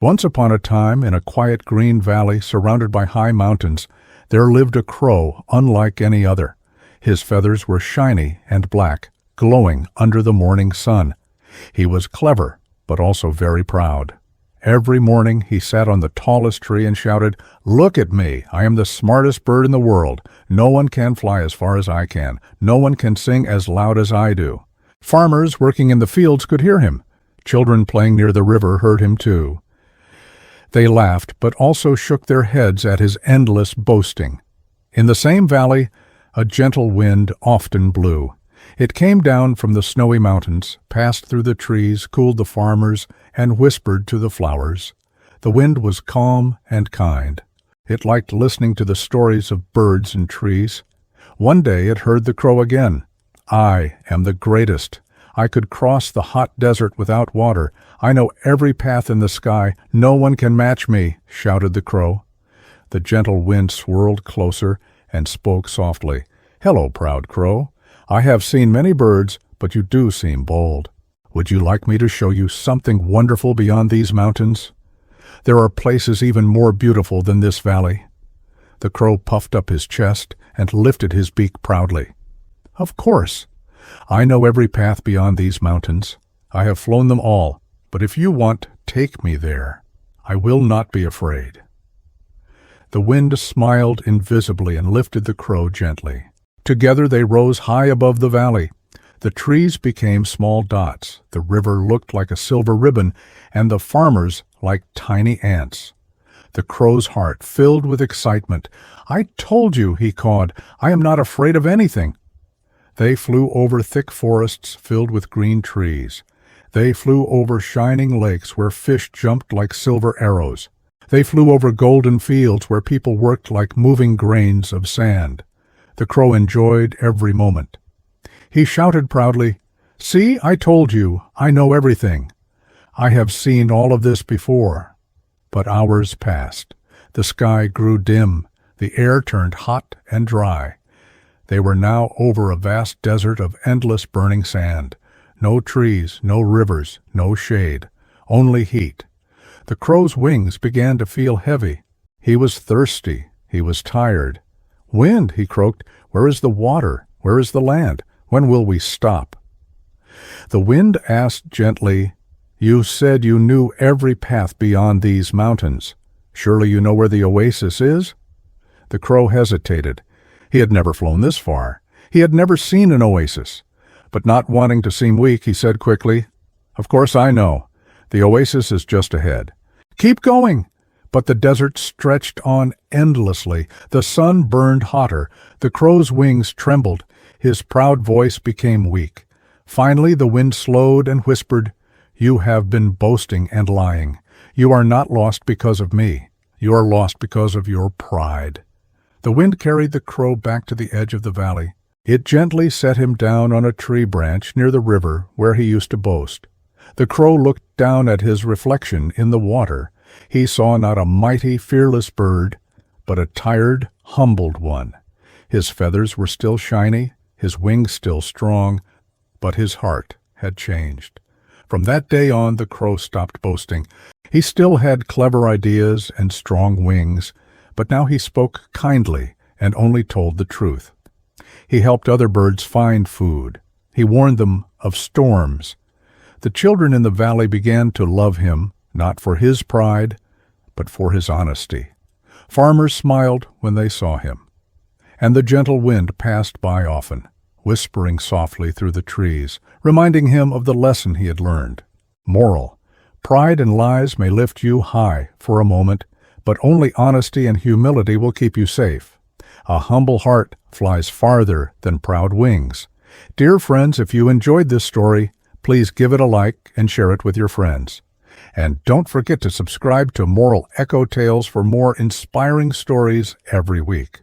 Once upon a time, in a quiet green valley surrounded by high mountains, there lived a crow unlike any other. His feathers were shiny and black, glowing under the morning sun. He was clever, but also very proud. Every morning he sat on the tallest tree and shouted, "Look at me! I am the smartest bird in the world. No one can fly as far as I can. No one can sing as loud as I do." Farmers working in the fields could hear him. Children playing near the river heard him too. They laughed, but also shook their heads at his endless boasting. In the same valley, a gentle wind often blew. It came down from the snowy mountains, passed through the trees, cooled the farmers, and whispered to the flowers. The wind was calm and kind. It liked listening to the stories of birds and trees. One day it heard the crow again. "I am the greatest. I could cross the hot desert without water. I know every path in the sky. No one can match me," shouted the crow. The gentle wind swirled closer and spoke softly. "Hello, proud crow. I have seen many birds, but you do seem bold. Would you like me to show you something wonderful beyond these mountains? There are places even more beautiful than this valley." The crow puffed up his chest and lifted his beak proudly. "Of course. I know every path beyond these mountains. I have flown them all, but if you want, take me there. I will not be afraid." The wind smiled invisibly and lifted the crow gently. Together they rose high above the valley. The trees became small dots, the river looked like a silver ribbon, and the farmers like tiny ants. The crow's heart filled with excitement. "I told you," he cawed, "I am not afraid of anything." They flew over thick forests filled with green trees. They flew over shining lakes where fish jumped like silver arrows. They flew over golden fields where people worked like moving grains of sand. The crow enjoyed every moment. He shouted proudly, "See, I told you, I know everything. I have seen all of this before." But hours passed. The sky grew dim. The air turned hot and dry. They were now over a vast desert of endless burning sand. No trees, no rivers, no shade, only heat. The crow's wings began to feel heavy. He was thirsty. He was tired. "Wind," he croaked, "where is the water? Where is the land? When will we stop?" The wind asked gently, "You said you knew every path beyond these mountains. Surely you know where the oasis is?" The crow hesitated. He had never flown this far. He had never seen an oasis. But not wanting to seem weak, he said quickly, "Of course I know. The oasis is just ahead." "Keep going!" But the desert stretched on endlessly. The sun burned hotter. The crow's wings trembled. His proud voice became weak. Finally the wind slowed and whispered, "You have been boasting and lying. You are not lost because of me. You are lost because of your pride." The wind carried the crow back to the edge of the valley. It gently set him down on a tree branch near the river where he used to boast. The crow looked down at his reflection in the water. He saw not a mighty, fearless bird, but a tired, humbled one. His feathers were still shiny, his wings still strong, but his heart had changed. From that day on, the crow stopped boasting. He still had clever ideas and strong wings, but now he spoke kindly and only told the truth. He helped other birds find food. He warned them of storms. The children in the valley began to love him, not for his pride, but for his honesty. Farmers smiled when they saw him. And the gentle wind passed by often, whispering softly through the trees, reminding him of the lesson he had learned. Moral: pride and lies may lift you high for a moment, but only honesty and humility will keep you safe. A humble heart flies farther than proud wings. Dear friends, if you enjoyed this story, please give it a like and share it with your friends. And don't forget to subscribe to Moral Echo Tales for more inspiring stories every week.